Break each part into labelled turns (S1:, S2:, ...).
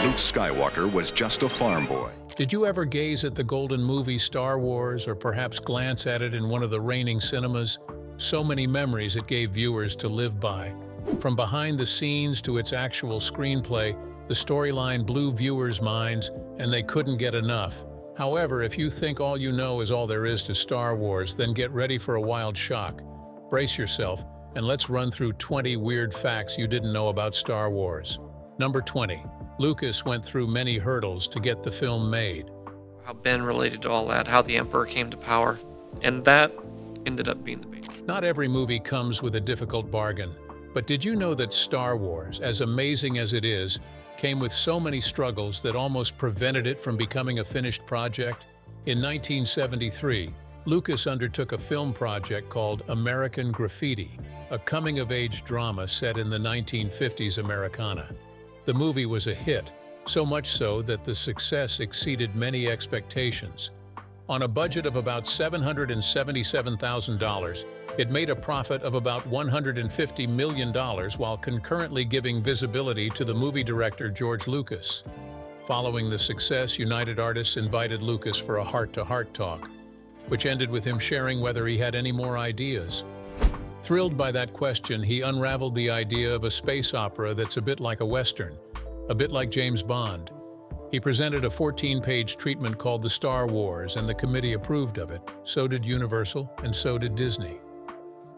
S1: Luke Skywalker was just a farm boy.
S2: Did you ever gaze at the golden movie Star Wars, or perhaps glance at it in one of the reigning cinemas? So many memories it gave viewers to live by. From behind the scenes to its actual screenplay, the storyline blew viewers' minds, and they couldn't get enough. However, if you think all you know is all there is to Star Wars, then get ready for a wild shock. Brace yourself, and let's run through 20 weird facts you didn't know about Star Wars. Number 20. Lucas went through many hurdles to get the film made.
S3: How Ben related to all that, how the Emperor came to power, and that ended up being the base.
S2: Not every movie comes with a difficult bargain, but did you know that Star Wars, as amazing as it is, came with so many struggles that almost prevented it from becoming a finished project? In 1973, Lucas undertook a film project called American Graffiti, a coming-of-age drama set in the 1950s Americana. The movie was a hit, so much so that the success exceeded many expectations. On a budget of about $777,000, it made a profit of about $150 million while concurrently giving visibility to the movie director George Lucas. Following the success, United Artists invited Lucas for a heart-to-heart talk, which ended with him sharing whether he had any more ideas. Thrilled by that question, he unraveled the idea of a space opera that's a bit like a Western, a bit like James Bond. He presented a 14-page treatment called The Star Wars, and the committee approved of it. So did Universal, and so did Disney.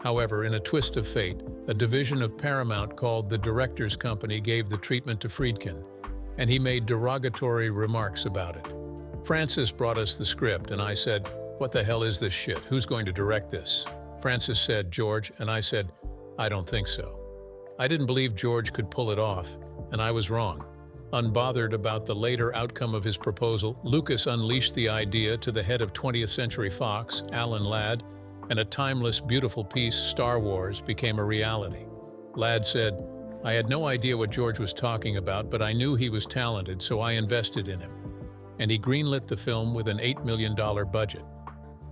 S2: However, in a twist of fate, a division of Paramount called the Directors Company gave the treatment to Friedkin, and he made derogatory remarks about it. Francis brought us the script, and I said, "What the hell is this shit? Who's going to direct this?" Francis said, "George," and I said, "I don't think so." I didn't believe George could pull it off, and I was wrong. Unbothered about the later outcome of his proposal, Lucas unleashed the idea to the head of 20th Century Fox, Alan Ladd, and a timeless, beautiful piece, Star Wars, became a reality. Ladd said, "I had no idea what George was talking about, but I knew he was talented, so I invested in him." And he greenlit the film with an $8 million budget.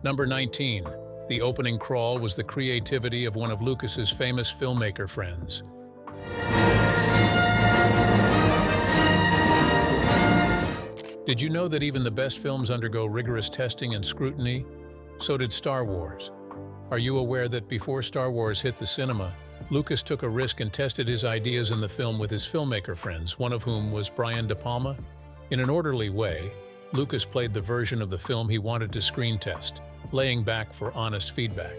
S2: Number 19. The opening crawl was the creativity of one of Lucas's famous filmmaker friends. Did you know that even the best films undergo rigorous testing and scrutiny? So did Star Wars. Are you aware that before Star Wars hit the cinema, Lucas took a risk and tested his ideas in the film with his filmmaker friends, one of whom was Brian De Palma? In an orderly way, Lucas played the version of the film he wanted to screen test, laying back for honest feedback.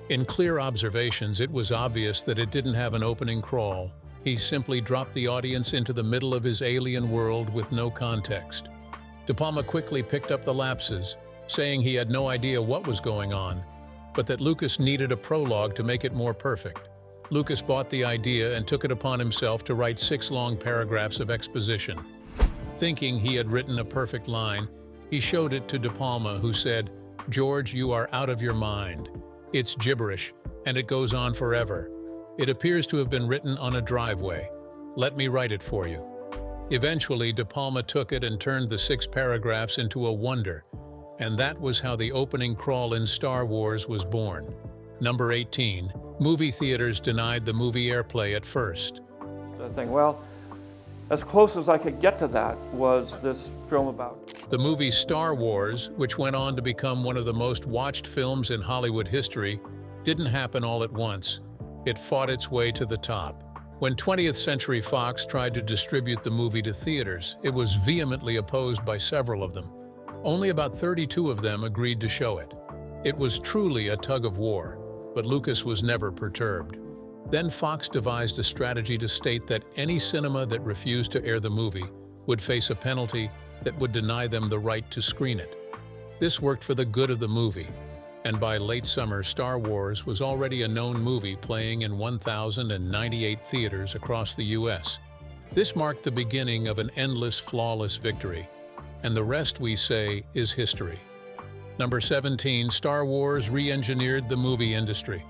S2: In clear observations, it was obvious that it didn't have an opening crawl. He simply dropped the audience into the middle of his alien world with no context. De Palma quickly picked up the lapses, saying he had no idea what was going on, but that Lucas needed a prologue to make it more perfect. Lucas bought the idea and took it upon himself to write 6 long paragraphs of exposition. Thinking he had written a perfect line, he showed it to De Palma, who said, "George, you are out of your mind. It's gibberish, and it goes on forever. It appears to have been written on a driveway. Let me write it for you." Eventually, De Palma took it and turned the 6 paragraphs into a wonder, and that was how the opening crawl in Star Wars was born. Number 18. Movie theaters denied the movie airplay at first.
S4: I think, well, as close as I could get to that was this film about.
S2: The movie Star Wars, which went on to become one of the most watched films in Hollywood history, didn't happen all at once. It fought its way to the top. When 20th Century Fox tried to distribute the movie to theaters, it was vehemently opposed by several of them. Only about 32 of them agreed to show it. It was truly a tug of war, but Lucas was never perturbed. Then Fox devised a strategy to state that any cinema that refused to air the movie would face a penalty that would deny them the right to screen it. This worked for the good of the movie, and by late summer, Star Wars was already a known movie playing in 1,098 theaters across the U.S. This marked the beginning of an endless, flawless victory, and the rest, we say, is history. Number 17. Star Wars re-engineered the movie industry.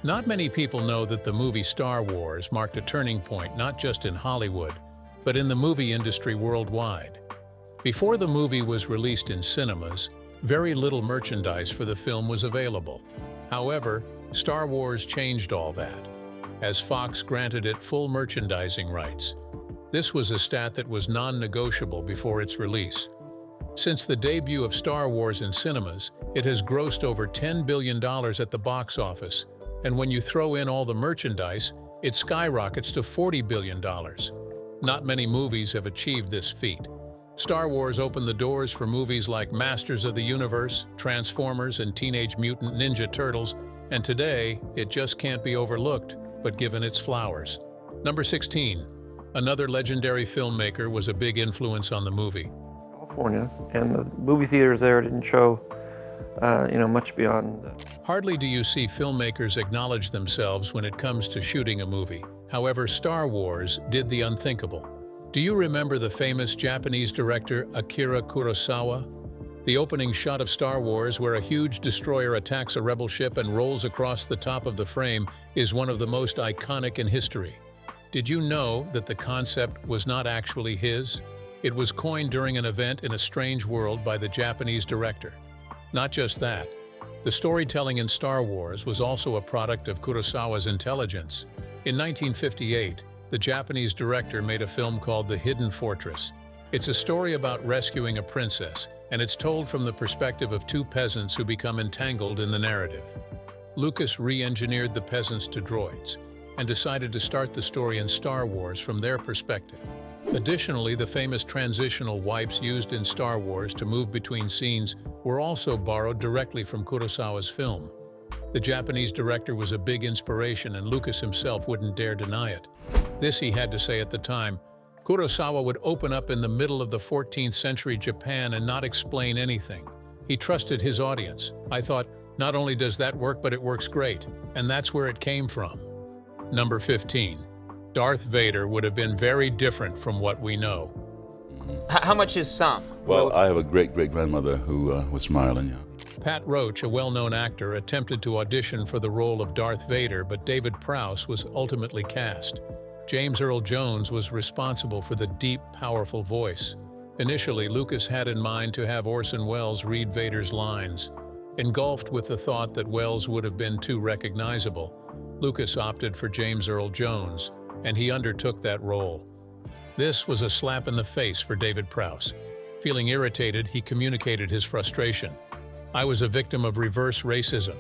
S2: Not many people know that the movie Star Wars marked a turning point not just in Hollywood, but in the movie industry worldwide. Before the movie was released in cinemas, very little merchandise for the film was available. However, Star Wars changed all that, as Fox granted it full merchandising rights. This was a stat that was non-negotiable before its release. Since the debut of Star Wars in cinemas, it has grossed over $10 billion at the box office, and when you throw in all the merchandise, it skyrockets to $40 billion. Not many movies have achieved this feat. Star Wars opened the doors for movies like Masters of the Universe, Transformers, and Teenage Mutant Ninja Turtles, and today, it just can't be overlooked, but given its flowers. Number 16. Another legendary filmmaker was a big influence on the movie.
S4: California, and the movie theaters there didn't show, much beyond.
S2: Hardly do you see filmmakers acknowledge themselves when it comes to shooting a movie. However, Star Wars did the unthinkable. Do you remember the famous Japanese director Akira Kurosawa? The opening shot of Star Wars, where a huge destroyer attacks a rebel ship and rolls across the top of the frame, is one of the most iconic in history. Did you know that the concept was not actually his? It was coined during an event in a strange world by the Japanese director. Not just that, the storytelling in Star Wars was also a product of Kurosawa's intelligence. In 1958, the Japanese director made a film called The Hidden Fortress. It's a story about rescuing a princess, and it's told from the perspective of two peasants who become entangled in the narrative. Lucas re-engineered the peasants to droids and decided to start the story in Star Wars from their perspective. Additionally, the famous transitional wipes used in Star Wars to move between scenes were also borrowed directly from Kurosawa's film. The Japanese director was a big inspiration, and Lucas himself wouldn't dare deny it. This he had to say at the time: Kurosawa would open up in the middle of the 14th century Japan and not explain anything. He trusted his audience. I thought, not only does that work, but it works great. And that's where it came from. Number 15. Darth Vader would have been very different from what we know.
S5: How much is some?
S6: Well, I have a great-great-grandmother who was from Ireland, yeah.
S2: Pat Roach, a well-known actor, attempted to audition for the role of Darth Vader, but David Prowse was ultimately cast. James Earl Jones was responsible for the deep, powerful voice. Initially, Lucas had in mind to have Orson Welles read Vader's lines. Engulfed with the thought that Welles would have been too recognizable, Lucas opted for James Earl Jones, and he undertook that role. This was a slap in the face for David Prowse. Feeling irritated, he communicated his frustration. "I was a victim of reverse racism.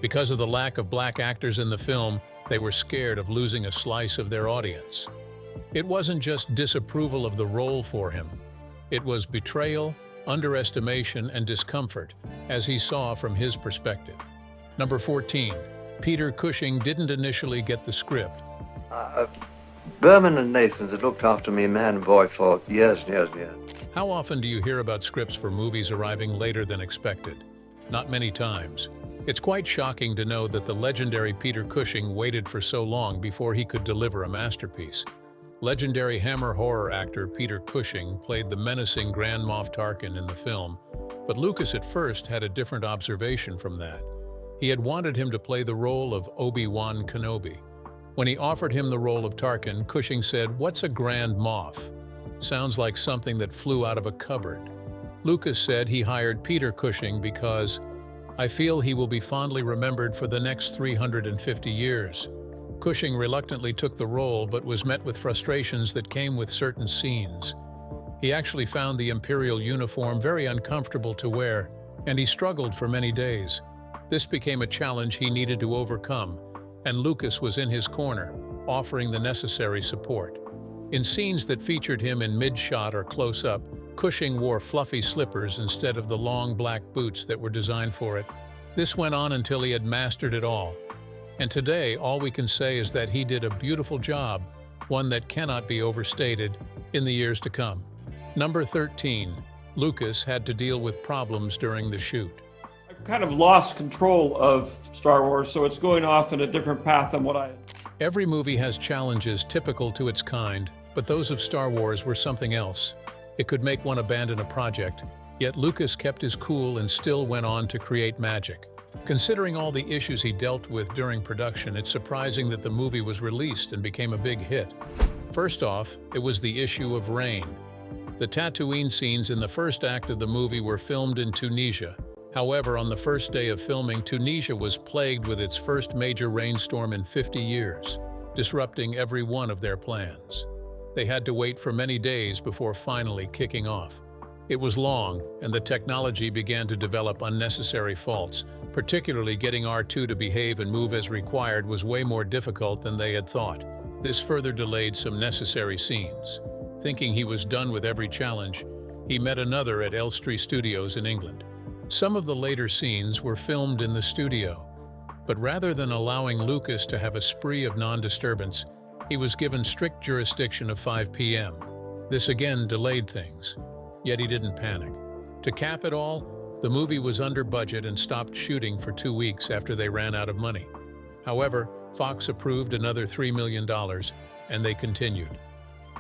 S2: Because of the lack of black actors in the film, they were scared of losing a slice of their audience." It wasn't just disapproval of the role for him. It was betrayal, underestimation, and discomfort, as he saw from his perspective. Number 14. Peter Cushing didn't initially get the script.
S7: Berman and Nathans had looked after me, man and boy, for years and years and years.
S2: How often do you hear about scripts for movies arriving later than expected? Not many times. It's quite shocking to know that the legendary Peter Cushing waited for so long before he could deliver a masterpiece. Legendary Hammer horror actor Peter Cushing played the menacing Grand Moff Tarkin in the film, but Lucas at first had a different observation from that. He had wanted him to play the role of Obi-Wan Kenobi. When he offered him the role of Tarkin, Cushing said, "What's a Grand Moff? Sounds like something that flew out of a cupboard." Lucas said he hired Peter Cushing because, "I feel he will be fondly remembered for the next 350 years. Cushing reluctantly took the role, but was met with frustrations that came with certain scenes. He actually found the Imperial uniform very uncomfortable to wear, and he struggled for many days. This became a challenge he needed to overcome, and Lucas was in his corner, offering the necessary support. In scenes that featured him in mid-shot or close-up, Cushing wore fluffy slippers instead of the long black boots that were designed for it. This went on until he had mastered it all. And today, all we can say is that he did a beautiful job, one that cannot be overstated, in the years to come. Number 13. Lucas had to deal with problems during the shoot.
S4: I've kind of lost control of Star Wars, so it's going off in a different path than what I...
S2: Every movie has challenges typical to its kind, but those of Star Wars were something else. It could make one abandon a project, yet Lucas kept his cool and still went on to create magic. Considering all the issues he dealt with during production, it's surprising that the movie was released and became a big hit. First off, it was the issue of rain. The Tatooine scenes in the first act of the movie were filmed in Tunisia. However, on the first day of filming, Tunisia was plagued with its first major rainstorm in 50 years, disrupting every one of their plans. They had to wait for many days before finally kicking off. It was long, and the technology began to develop unnecessary faults. Particularly getting R2 to behave and move as required was way more difficult than they had thought. This further delayed some necessary scenes. Thinking he was done with every challenge, he met another at Elstree Studios in England. Some of the later scenes were filmed in the studio, but rather than allowing Lucas to have a spree of non-disturbance, he was given strict jurisdiction of 5 p.m. This again delayed things, yet he didn't panic. To cap it all, the movie was under budget and stopped shooting for 2 weeks after they ran out of money. However, Fox approved another $3 million, and they continued.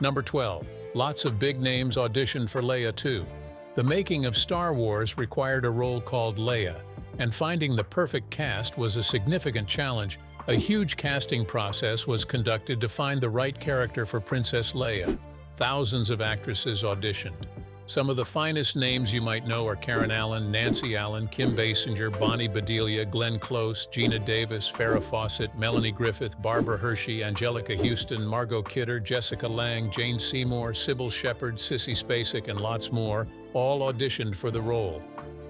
S2: Number 12. Lots of big names auditioned for Leia too. The making of Star Wars required a role called Leia, and finding the perfect cast was a significant challenge. A huge casting process was conducted to find the right character for Princess Leia. Thousands of actresses auditioned. Some of the finest names you might know are Karen Allen, Nancy Allen, Kim Basinger, Bonnie Bedelia, Glenn Close, Gina Davis, Farrah Fawcett, Melanie Griffith, Barbara Hershey, Angelica Houston, Margot Kidder, Jessica Lange, Jane Seymour, Sybil Shepherd, Sissy Spacek, and lots more, all auditioned for the role.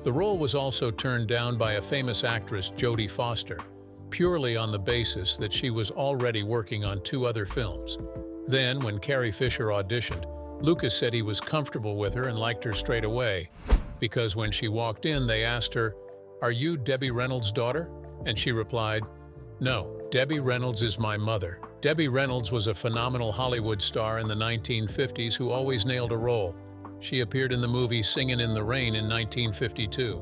S2: The role was also turned down by a famous actress, Jodie Foster, purely on the basis that she was already working on 2 other films. Then, when Carrie Fisher auditioned, Lucas said he was comfortable with her and liked her straight away, because when she walked in, they asked her, "Are you Debbie Reynolds' daughter?" And she replied, "No, Debbie Reynolds is my mother." Debbie Reynolds was a phenomenal Hollywood star in the 1950s who always nailed a role. She appeared in the movie Singin' in the Rain in 1952.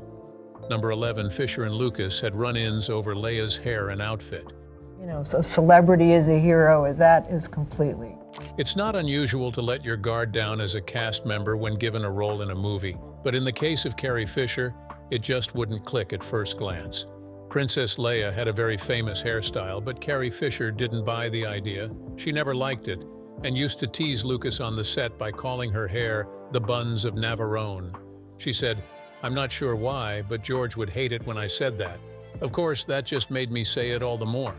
S2: Number 11. Fisher and Lucas had run-ins over Leia's hair and outfit.
S8: You know, so celebrity is a hero, that is completely.
S2: It's not unusual to let your guard down as a cast member when given a role in a movie, but in the case of Carrie Fisher, it just wouldn't click at first glance. Princess Leia had a very famous hairstyle, but Carrie Fisher didn't buy the idea. She never liked it, and used to tease Lucas on the set by calling her hair the buns of Navarone. She said, "I'm not sure why, but George would hate it when I said that." Of course, that just made me say it all the more.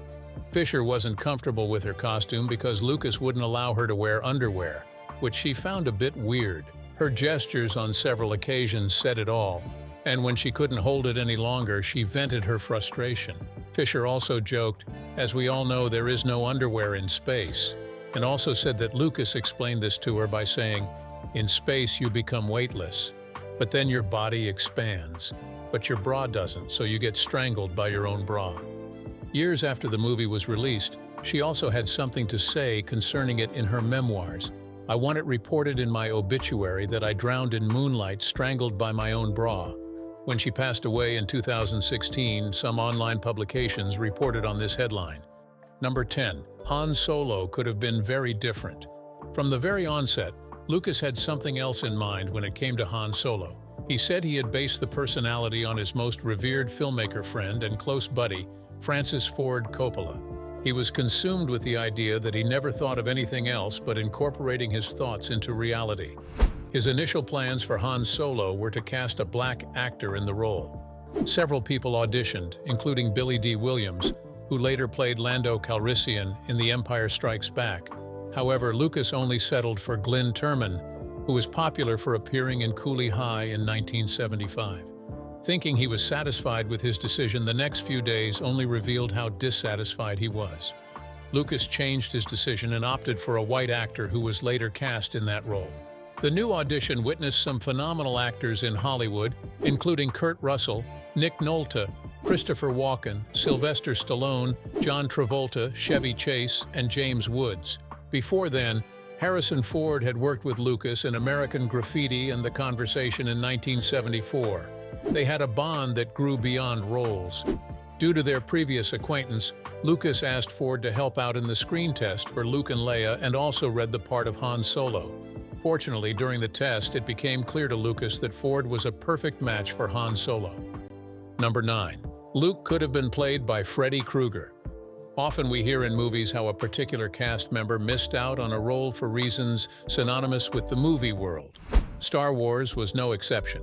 S2: Fisher wasn't comfortable with her costume because Lucas wouldn't allow her to wear underwear, which she found a bit weird. Her gestures on several occasions said it all, and when she couldn't hold it any longer, she vented her frustration. Fisher also joked, "As we all know, there is no underwear in space," and also said that Lucas explained this to her by saying, "In space you become weightless, but then your body expands, but your bra doesn't, so you get strangled by your own bra." Years after the movie was released, she also had something to say concerning it in her memoirs. "I want it reported in my obituary that I drowned in moonlight strangled by my own bra." When she passed away in 2016, some online publications reported on this headline. Number 10. Han Solo could have been very different. From the very onset, Lucas had something else in mind when it came to Han Solo. He said he had based the personality on his most revered filmmaker friend and close buddy, Francis Ford Coppola. He was consumed with the idea that he never thought of anything else but incorporating his thoughts into reality. His initial plans for Han Solo were to cast a black actor in the role. Several people auditioned, including Billy D. Williams, who later played Lando Calrissian in The Empire Strikes Back. However, Lucas only settled for Glynn Turman, who was popular for appearing in Cooley High in 1975. Thinking he was satisfied with his decision, the next few days only revealed how dissatisfied he was. Lucas changed his decision and opted for a white actor who was later cast in that role. The new audition witnessed some phenomenal actors in Hollywood, including Kurt Russell, Nick Nolte, Christopher Walken, Sylvester Stallone, John Travolta, Chevy Chase, and James Woods. Before then, Harrison Ford had worked with Lucas in American Graffiti and The Conversation in 1974. They had a bond that grew beyond roles. Due to their previous acquaintance, Lucas asked Ford to help out in the screen test for Luke and Leia and also read the part of Han Solo. Fortunately, during the test, it became clear to Lucas that Ford was a perfect match for Han Solo. Number 9. Luke could have been played by Freddy Krueger. Often we hear in movies how a particular cast member missed out on a role for reasons synonymous with the movie world. Star Wars was no exception.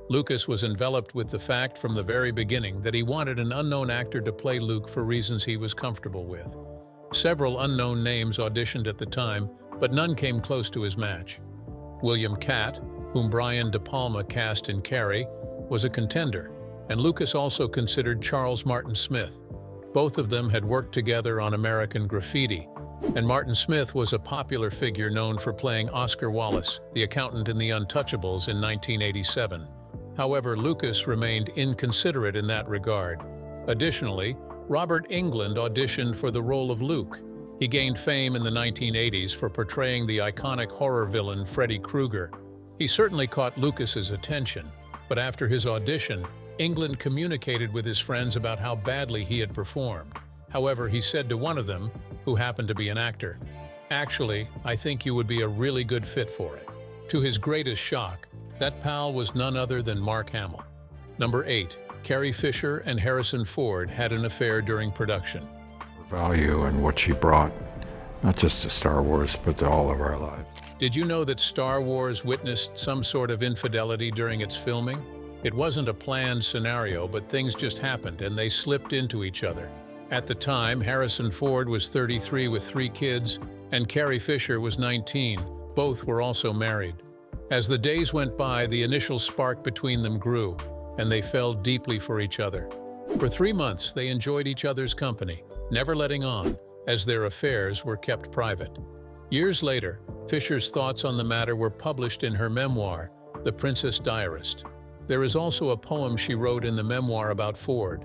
S2: Lucas was enveloped with the fact from the very beginning that he wanted an unknown actor to play Luke for reasons he was comfortable with. Several unknown names auditioned at the time, but none came close to his match. William Catt, whom Brian De Palma cast in Carrie, was a contender, and Lucas also considered Charles Martin Smith. Both of them had worked together on American Graffiti, and Martin Smith was a popular figure known for playing Oscar Wallace, the accountant in The Untouchables in 1987. However, Lucas remained inconsiderate in that regard. Additionally, Robert Englund auditioned for the role of Luke. He gained fame in the 1980s for portraying the iconic horror villain Freddy Krueger. He certainly caught Lucas's attention, but after his audition, Englund communicated with his friends about how badly he had performed. However, he said to one of them, who happened to be an actor, "Actually, I think you would be a really good fit for it." To his greatest shock, that pal was none other than Mark Hamill. Number 8. Carrie Fisher and Harrison Ford had an affair during production.
S9: Value and what she brought, not just to Star Wars, but to all of our lives.
S2: Did you know that Star Wars witnessed some sort of infidelity during its filming? It wasn't a planned scenario, but things just happened and they slipped into each other. At the time, Harrison Ford was 33 with 3 kids, and Carrie Fisher was 19. Both were also married. As the days went by, the initial spark between them grew, and they fell deeply for each other. For 3 months, they enjoyed each other's company, never letting on, as their affairs were kept private. Years later, Fisher's thoughts on the matter were published in her memoir, The Princess Diarist. There is also a poem she wrote in the memoir about Ford,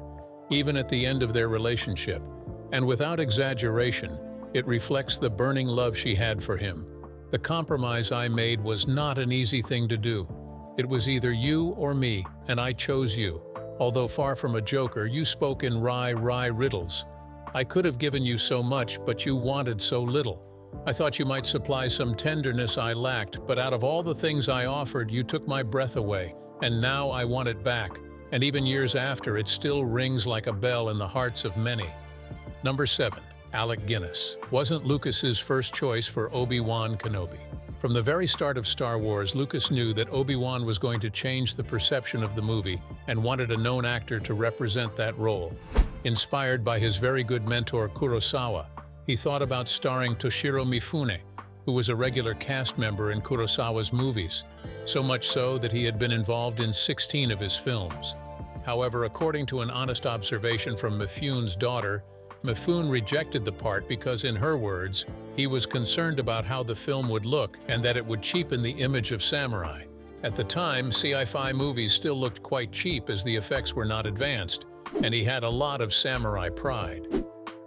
S2: even at the end of their relationship, and without exaggeration, it reflects the burning love she had for him. "The compromise I made was not an easy thing to do. It was either you or me, and I chose you. Although far from a joker, you spoke in wry riddles. I could have given you so much, but you wanted so little. I thought you might supply some tenderness I lacked, but out of all the things I offered, you took my breath away, and now I want it back. And even years after, it still rings like a bell in the hearts of many." Number 7. Alec Guinness wasn't Lucas's first choice for Obi-Wan Kenobi. From the very start of Star Wars, Lucas knew that Obi-Wan was going to change the perception of the movie and wanted a known actor to represent that role. Inspired by his very good mentor Kurosawa, he thought about starring Toshiro Mifune, who was a regular cast member in Kurosawa's movies, so much so that he had been involved in 16 of his films. However, according to an honest observation from Mifune's daughter, Mifune rejected the part because, in her words, he was concerned about how the film would look and that it would cheapen the image of samurai. At the time, sci-fi movies still looked quite cheap as the effects were not advanced, and he had a lot of samurai pride.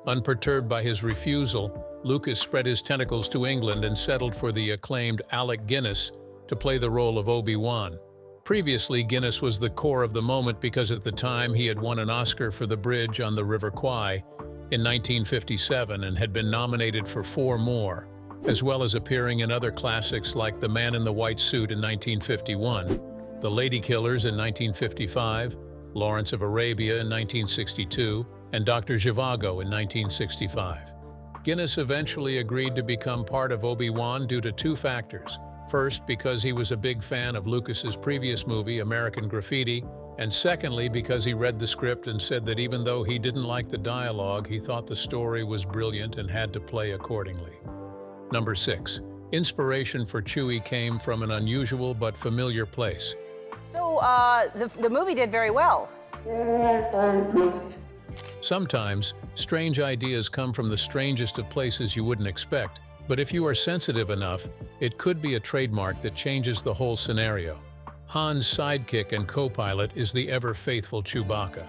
S2: Unperturbed by his refusal, Lucas spread his tentacles to England and settled for the acclaimed Alec Guinness to play the role of Obi-Wan. Previously, Guinness was the core of the moment because at the time he had won an Oscar for The Bridge on the River Kwai in 1957 and had been nominated for 4 more, as well as appearing in other classics like The Man in the White Suit in 1951, The Lady Killers in 1955, Lawrence of Arabia in 1962, and Dr. Zhivago in 1965. Guinness eventually agreed to become part of Obi-Wan due to 2 factors. First, because he was a big fan of Lucas's previous movie, American Graffiti, and secondly, because he read the script and said that even though he didn't like the dialogue, he thought the story was brilliant and had to play accordingly. Number 6. Inspiration for Chewie came from an unusual but familiar place.
S10: So, the movie did very well.
S2: Sometimes, strange ideas come from the strangest of places you wouldn't expect, but if you are sensitive enough, it could be a trademark that changes the whole scenario. Han's sidekick and co-pilot is the ever-faithful Chewbacca.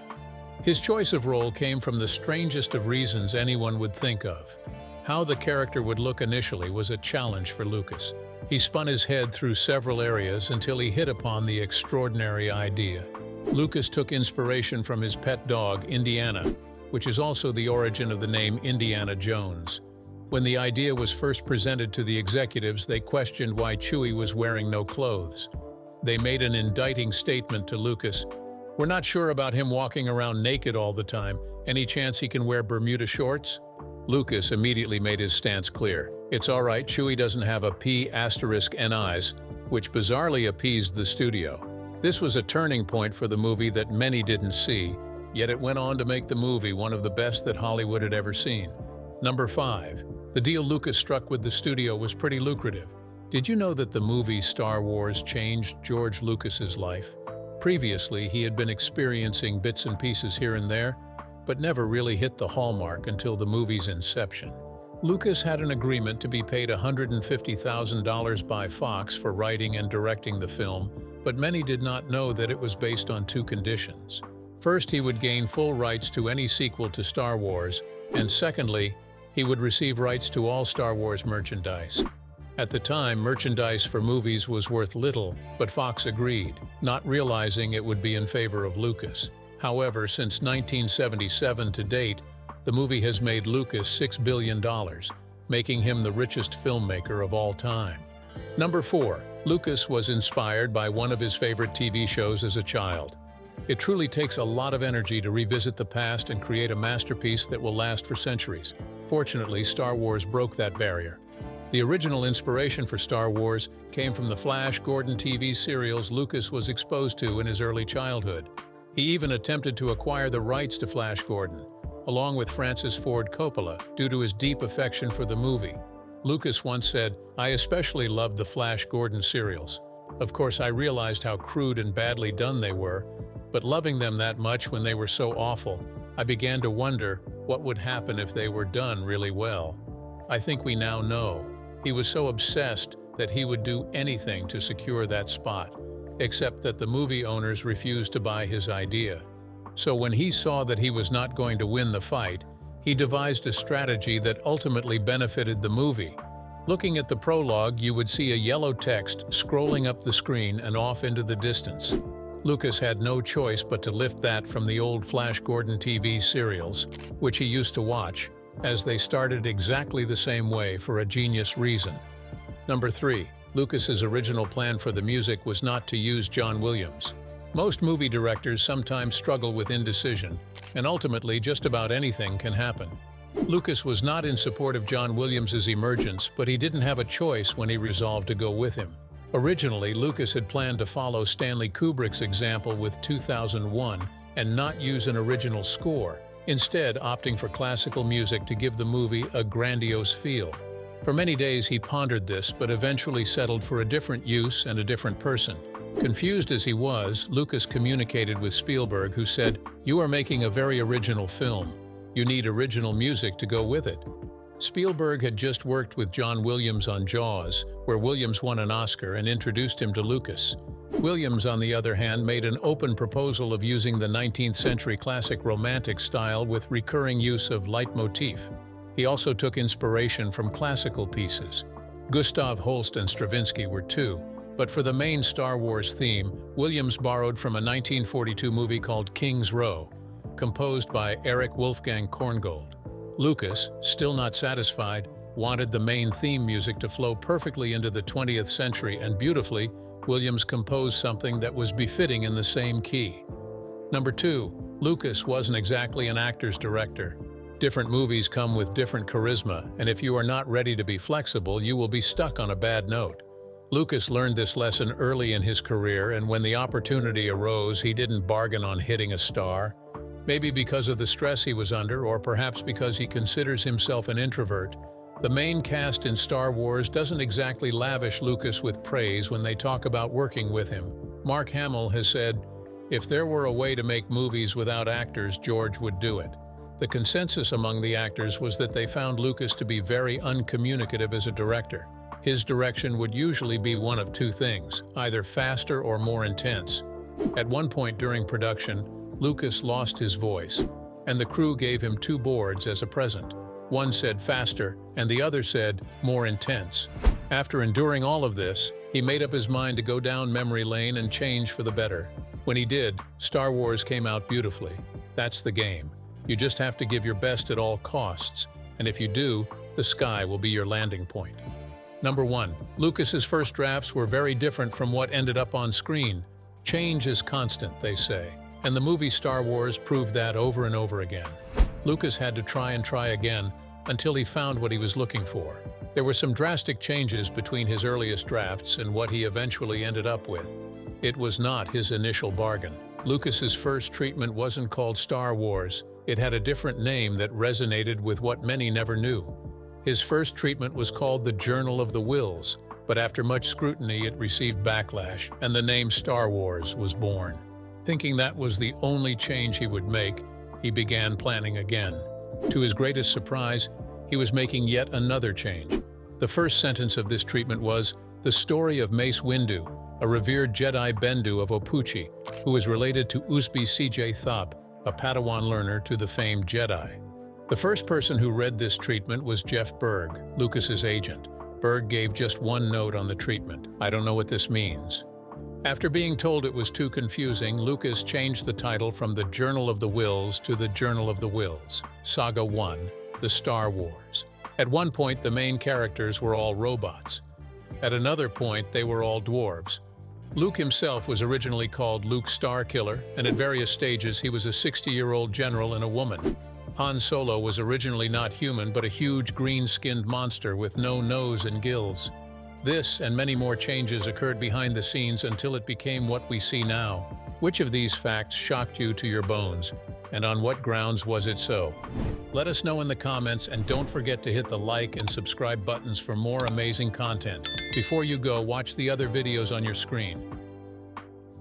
S2: His choice of role came from the strangest of reasons anyone would think of. How the character would look initially was a challenge for Lucas. He spun his head through several areas until he hit upon the extraordinary idea. Lucas took inspiration from his pet dog, Indiana, which is also the origin of the name Indiana Jones. When the idea was first presented to the executives, they questioned why Chewie was wearing no clothes. They made an indicting statement to Lucas. "We're not sure about him walking around naked all the time. Any chance he can wear Bermuda shorts?" Lucas immediately made his stance clear. "It's all right, Chewie doesn't have a P***NIs, which bizarrely appeased the studio. This was a turning point for the movie that many didn't see, yet it went on to make the movie one of the best that Hollywood had ever seen. Number 5. The deal Lucas struck with the studio was pretty lucrative. Did you know that the movie Star Wars changed George Lucas's life? Previously, he had been experiencing bits and pieces here and there, but never really hit the hallmark until the movie's inception. Lucas had an agreement to be paid $150,000 by Fox for writing and directing the film, but many did not know that it was based on two conditions. First, he would gain full rights to any sequel to Star Wars, and secondly, he would receive rights to all Star Wars merchandise. At the time, merchandise for movies was worth little, but Fox agreed, not realizing it would be in favor of Lucas. However, since 1977 to date, the movie has made Lucas $6 billion, making him the richest filmmaker of all time. Number 4. Lucas was inspired by one of his favorite TV shows as a child. It truly takes a lot of energy to revisit the past and create a masterpiece that will last for centuries. Fortunately, Star Wars broke that barrier. The original inspiration for Star Wars came from the Flash Gordon TV serials Lucas was exposed to in his early childhood. He even attempted to acquire the rights to Flash Gordon, along with Francis Ford Coppola, due to his deep affection for the movie. Lucas once said, "I especially loved the Flash Gordon serials. Of course, I realized how crude and badly done they were, but loving them that much when they were so awful, I began to wonder what would happen if they were done really well. I think we now know. He was so obsessed that he would do anything to secure that spot, except that the movie owners refused to buy his idea. So when he saw that he was not going to win the fight, he devised a strategy that ultimately benefited the movie. Looking at the prologue, you would see a yellow text scrolling up the screen and off into the distance. Lucas had no choice but to lift that from the old Flash Gordon TV serials, which he used to watch, as they started exactly the same way for a genius reason. Number 3. Lucas's original plan for the music was not to use John Williams. Most movie directors sometimes struggle with indecision, and ultimately just about anything can happen. Lucas was not in support of John Williams's emergence, but he didn't have a choice when he resolved to go with him. Originally, Lucas had planned to follow Stanley Kubrick's example with 2001 and not use an original score, instead opting for classical music to give the movie a grandiose feel. For many days he pondered this, but eventually settled for a different use and a different person. Confused as he was, Lucas communicated with Spielberg, who said, "You are making a very original film. You need original music to go with it." Spielberg had just worked with John Williams on Jaws, where Williams won an Oscar, and introduced him to Lucas. Williams, on the other hand, made an open proposal of using the 19th century classic romantic style with recurring use of leitmotif. He also took inspiration from classical pieces. Gustav Holst and Stravinsky were too. But for the main Star Wars theme, Williams borrowed from a 1942 movie called King's Row, composed by Erich Wolfgang Korngold. Lucas, still not satisfied, wanted the main theme music to flow perfectly into the 20th century, and beautifully, Williams composed something that was befitting in the same key. Number 2. Lucas wasn't exactly an actor's director. Different movies come with different charisma, and if you are not ready to be flexible, you will be stuck on a bad note. Lucas learned this lesson early in his career, and when the opportunity arose, he didn't bargain on hitting a star. Maybe because of the stress he was under, or perhaps because he considers himself an introvert. The main cast in Star Wars doesn't exactly lavish Lucas with praise when they talk about working with him. Mark Hamill has said, "If there were a way to make movies without actors, George would do it." The consensus among the actors was that they found Lucas to be very uncommunicative as a director. His direction would usually be one of two things, either faster or more intense. At one point during production, Lucas lost his voice, and the crew gave him 2 boards as a present. One said faster, and the other said more intense. After enduring all of this, he made up his mind to go down memory lane and change for the better. When he did, Star Wars came out beautifully. That's the game. You just have to give your best at all costs, and if you do, the sky will be your landing point. Number 1. Lucas's first drafts were very different from what ended up on screen. Change is constant, they say, and the movie Star Wars proved that over and over again. Lucas had to try and try again until he found what he was looking for. There were some drastic changes between his earliest drafts and what he eventually ended up with. It was not his initial bargain. Lucas's first treatment wasn't called Star Wars. It had a different name that resonated with what many never knew. His first treatment was called the Journal of the Wills, but after much scrutiny it received backlash, and the name Star Wars was born. Thinking that was the only change he would make, he began planning again. To his greatest surprise, he was making yet another change. The first sentence of this treatment was, "The story of Mace Windu, a revered Jedi Bendu of Opuchi, who is related to Usbi C.J. Thop, a Padawan learner to the famed Jedi." The first person who read this treatment was Jeff Berg, Lucas's agent. Berg gave just one note on the treatment: "I don't know what this means." After being told it was too confusing, Lucas changed the title from the Journal of the Wills to the Journal of the Wills, Saga 1, The Star Wars. At one point, the main characters were all robots. At another point, they were all dwarves. Luke himself was originally called Luke Starkiller, and at various stages he was a 60-year-old general and a woman. Han Solo was originally not human, but a huge green-skinned monster with no nose and gills. This and many more changes occurred behind the scenes until it became what we see now. Which of these facts shocked you to your bones, and on what grounds was it so? Let us know in the comments, and don't forget to hit the like and subscribe buttons for more amazing content. Before you go, watch the other videos on your screen.